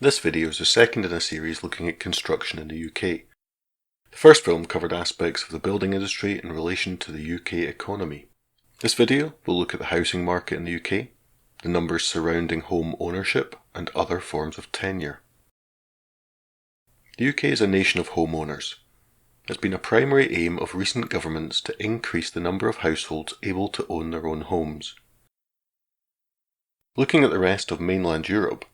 This video is the second in a series looking at construction in the UK. The first film covered aspects of the building industry in relation to the UK economy. This video will look at the housing market in the UK, the numbers surrounding home ownership, and other forms of tenure. The UK is a nation of homeowners. It's been a primary aim of recent governments to increase the number of households able to own their own homes. Looking at the rest of mainland Europe,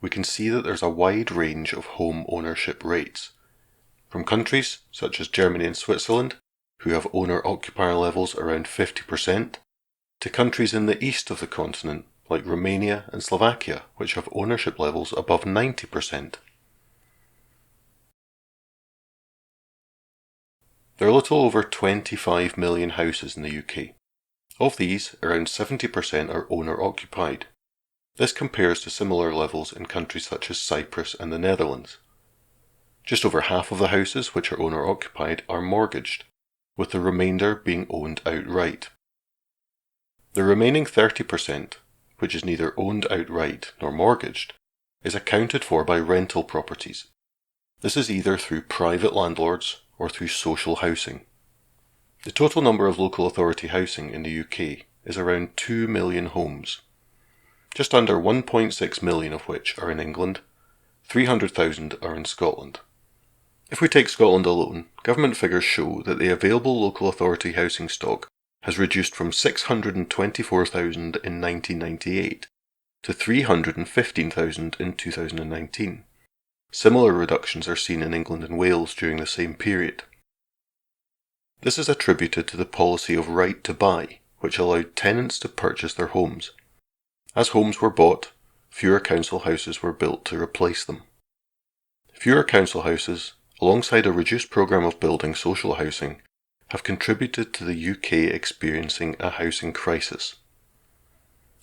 we can see that there's a wide range of home ownership rates, from countries such as Germany and Switzerland, who have owner-occupier levels around 50%, to countries in the east of the continent, like Romania and Slovakia, which have ownership levels above 90%. There are a little over 25 million houses in the UK. Of these, around 70% are owner-occupied. This compares to similar levels in countries such as Cyprus and the Netherlands. Just over half of the houses which are owner-occupied are mortgaged, with the remainder being owned outright. The remaining 30%, which is neither owned outright nor mortgaged, is accounted for by rental properties. This is either through private landlords or through social housing. The total number of local authority housing in the UK is around 2 million homes. Just under 1.6 million of which are in England, 300,000 are in Scotland. If we take Scotland alone, government figures show that the available local authority housing stock has reduced from 624,000 in 1998 to 315,000 in 2019. Similar reductions are seen in England and Wales during the same period. This is attributed to the policy of right to buy, which allowed tenants to purchase their homes. As homes were bought, fewer council houses were built to replace them. Fewer council houses, alongside a reduced programme of building social housing, have contributed to the UK experiencing a housing crisis.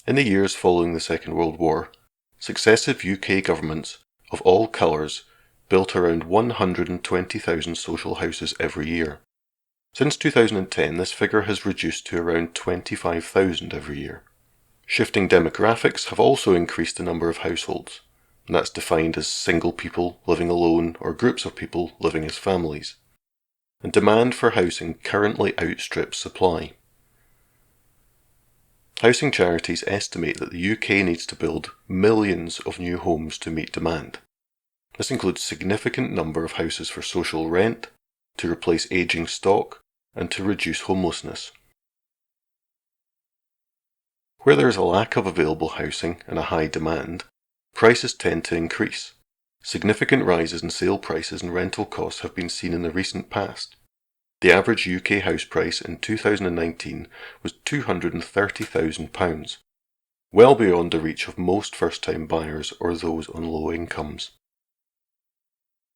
In the years following the Second World War, successive UK governments of all colours built around 120,000 social houses every year. Since 2010, this figure has reduced to around 25,000 every year. Shifting demographics have also increased the number of households, and that's defined as single people living alone or groups of people living as families. And demand for housing currently outstrips supply. Housing charities estimate that the UK needs to build millions of new homes to meet demand. This includes a significant number of houses for social rent, to replace ageing stock, and to reduce homelessness. Where there is a lack of available housing and a high demand, prices tend to increase. Significant rises in sale prices and rental costs have been seen in the recent past. The average UK house price in 2019 was £230,000, well beyond the reach of most first-time buyers or those on low incomes.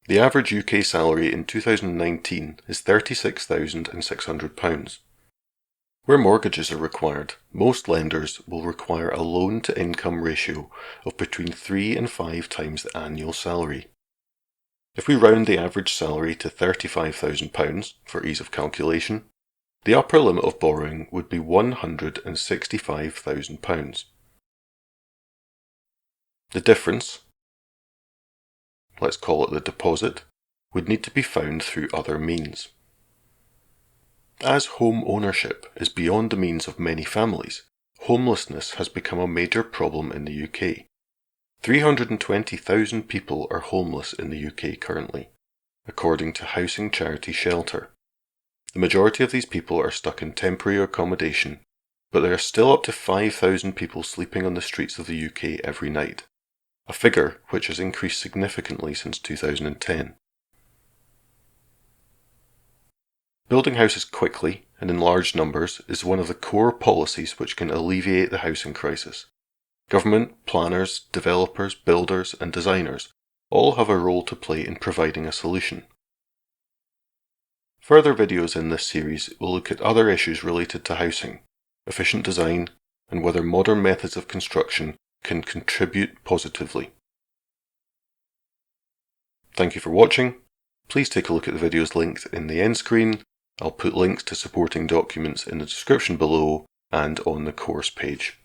The average UK salary in 2019 is £36,600. Where mortgages are required, most lenders will require a loan-to-income ratio of between 3 and 5 times the annual salary. If we round the average salary to £35,000 for ease of calculation, the upper limit of borrowing would be £165,000. The difference, let's call it the deposit, would need to be found through other means. As home ownership is beyond the means of many families, homelessness has become a major problem in the UK. 320,000 people are homeless in the UK currently, according to housing charity Shelter. The majority of these people are stuck in temporary accommodation, but there are still up to 5,000 people sleeping on the streets of the UK every night, a figure which has increased significantly since 2010. Building houses quickly and in large numbers is one of the core policies which can alleviate the housing crisis. Government, planners, developers, builders and designers all have a role to play in providing a solution. Further videos in this series will look at other issues related to housing, efficient design, and whether modern methods of construction can contribute positively. Thank you for watching. Please take a look at the videos linked in the end screen. I'll put links to supporting documents in the description below and on the course page.